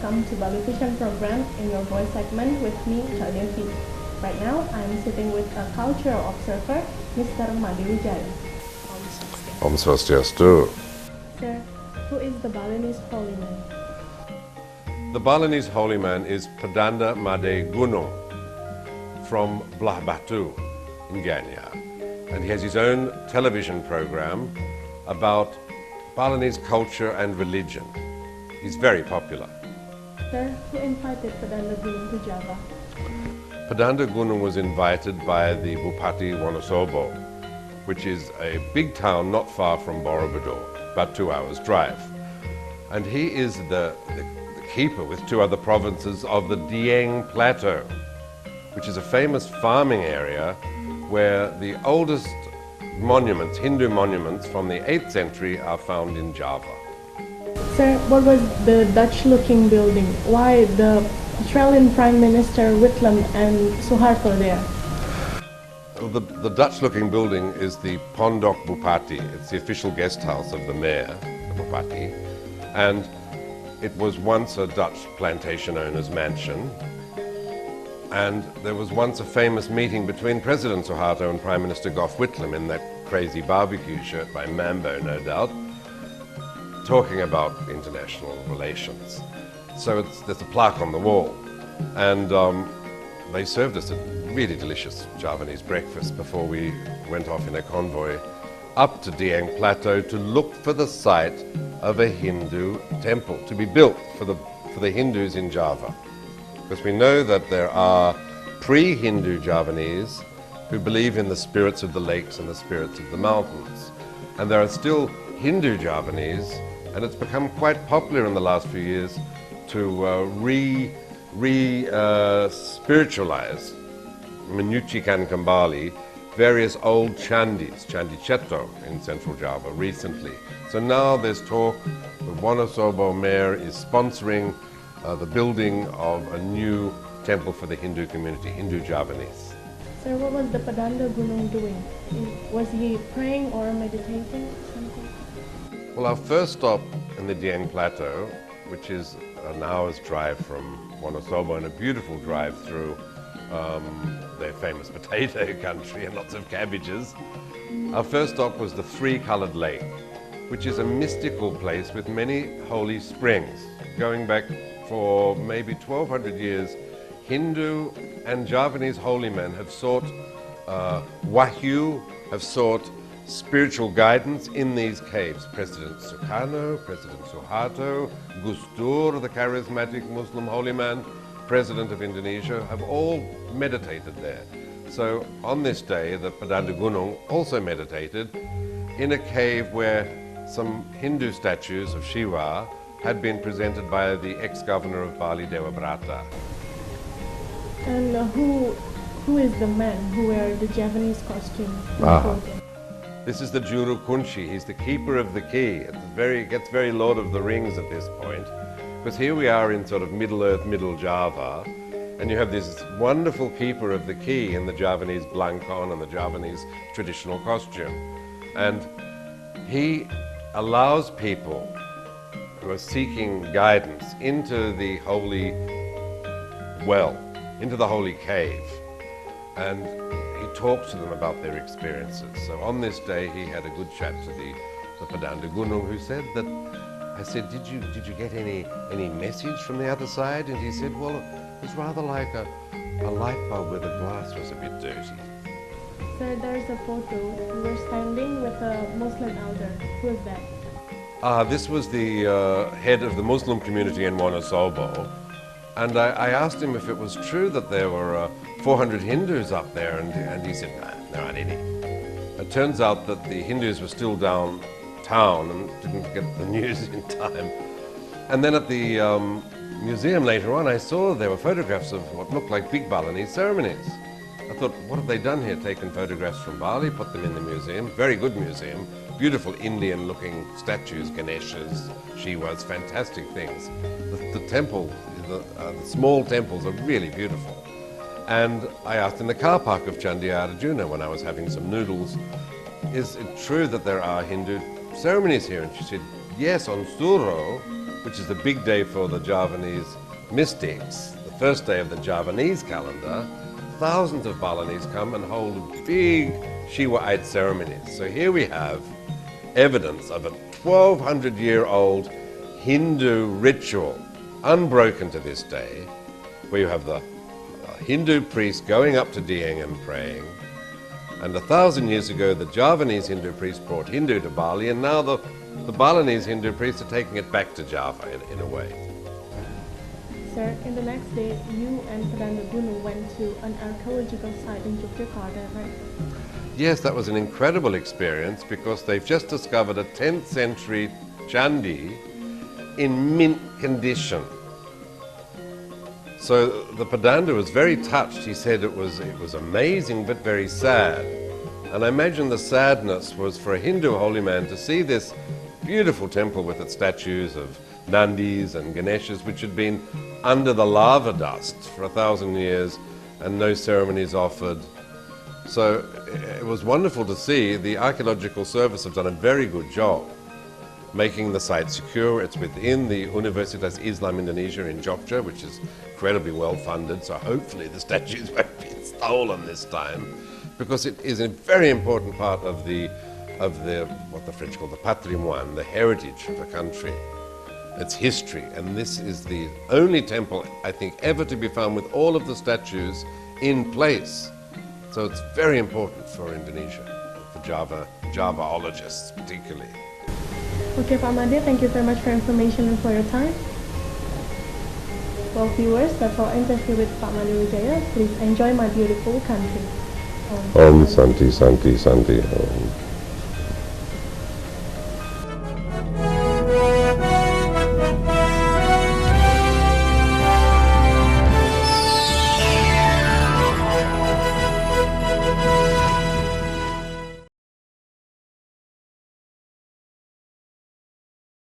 welcome to Bali Vision program in your voice segment with me, Kak Devi. Right now, I'm sitting with a cultural observer, Mr. WIJAYA. Om Swastiastu. Sir, who is the Balinese Holyman? The Balinese Holyman is Padanda Made Gunung from Belah Batu in Ganya. And he has his own television program about Balinese culture and religion. He's very popular. Sir, who invited Padanda Gunung to Java? Padanda Gunung was invited by the Bupati Wonosobo, which is a big town not far from Borobudur, about 2 hours drive. And he is the keeper with 2 other provinces of the Dieng Plateau, which is a famous farming area where the oldest monuments, Hindu monuments from the 8th century are found in Java. Sir, what was the Dutch-looking building? Why the Australian Prime Minister PILEM and Suharto there? The Dutch-looking building is the Pondok Bupati. It's the official guest house of the mayor, the Bupati, and it was once a Dutch plantation owner's mansion. And there was once a famous meeting between President Suharto and Prime Minister Gough Whitlam in that crazy barbecue shirt by Mambo, no doubt, talking about international relations. So there's a plaque on the wall, and they served us a really delicious Javanese breakfast before we went off in a convoy up to Dieng Plateau to look for the site of a Hindu temple to be built for the Hindus in Java. Because we know that there are pre-Hindu Javanese who believe in the spirits of the lakes and the spirits of the mountains. And there are still Hindu Javanese, and it's become quite popular in the last few years to spiritualize, menyucikan kembali, various old chandis, Candi Cheto in central Java recently. So now there's talk, the Wonosobo mayor is sponsoring the building of a new temple for the Hindu community, Hindu Javanese. Sir, what was the Padanda Gunung doing? Was he praying or meditating? Something? Well, our first stop in the Dieng Plateau, which is an hour's drive from Wonosobo and a beautiful drive through their famous potato country and lots of cabbages, our first stop was the Three-Coloured Lake, which is a mystical place with many holy springs. Going back for maybe 1200 years, Hindu and Javanese holy men have sought wahyu, have sought spiritual guidance in these caves. President Sukarno, President Suharto, Gus Dur, the charismatic Muslim holy man, President of Indonesia, have all meditated there. So on this day, the Padanda Gunung also meditated in a cave where some Hindu statues of Shiva had been presented by the ex-governor of Bali, Dewa Brata. And who is the man who wears the Javanese costume? This is the Juru Kunci. He's the keeper of the key. It gets very Lord of the Rings at this point, because here we are in sort of Middle Earth, Middle Java, and you have this wonderful keeper of the key in the Javanese blankon and the Javanese traditional costume. And he allows people who are seeking guidance into the holy well, into the holy cave, and he talks to them about their experiences. So on this day he had a good chat to the Padanda Gunung, who said that, I said, did you get any message from the other side? And he said, well, it was rather like a light bulb where the glass was a bit dirty. Sir, there's a photo. You were standing with a Muslim elder. Who is that? This was the head of the Muslim community in Wonosobo, and I asked him if it was true that there were 400 Hindus up there, and he said, no, there aren't any. It turns out that the Hindus were still downtown and didn't get the news in time. And then at the museum later on, I saw there were photographs of what looked like big Balinese ceremonies. I thought, what have they done here? Taken photographs from Bali, put them in the museum. Very good museum. Beautiful Indian-looking statues, Ganeshas, Shivas, fantastic things. The temple, the small temples are really beautiful. And I asked in the car park of Candi Arjuna when I was having some noodles, is it true that there are Hindu ceremonies here? And she said, yes, on Suro, which is a big day for the Javanese mystics, the first day of the Javanese calendar, thousands of Balinese come and hold big WIJAYA ceremonies. So here we have evidence of a 1200-year-old Hindu ritual, unbroken to this day, where you have the Hindu priest going up to Dieng and praying. And 1,000 years ago, the Javanese Hindu priest brought Hindu to Bali, and now the Balinese Hindu priests are taking it back to Java in a way. Sir, in the next day, you and Perdana Gunung went to an archaeological site in Yogyakarta, right? Yes, that was an incredible experience because they've just discovered a 10th century Chandi in mint condition. So the Perdana was very touched. He said it was amazing but very sad. And I imagine the sadness was for a Hindu holy man to see this beautiful temple with its statues of Nandis and Ganeshas, which had been under the lava dust for 1,000 years and no ceremonies offered. So it was wonderful to see. The Archaeological Service have done a very good job making the site secure. It's within the Universitas Islam Indonesia in Jogja, which is incredibly well funded, so hopefully the statues won't be stolen this time, because it is a very important part of the what the French call the patrimoine, the heritage of the country, its history. And this is the only temple, I think, ever to be found with all of the statues in place. So it's very important for Indonesia, for Javaologists particularly. Okay, Pak Made, thank you very much for information and for your time. Well, viewers, that's our interview with Pak Made WIJAYA. Please enjoy my beautiful country. Om Santi Santi Santi Om.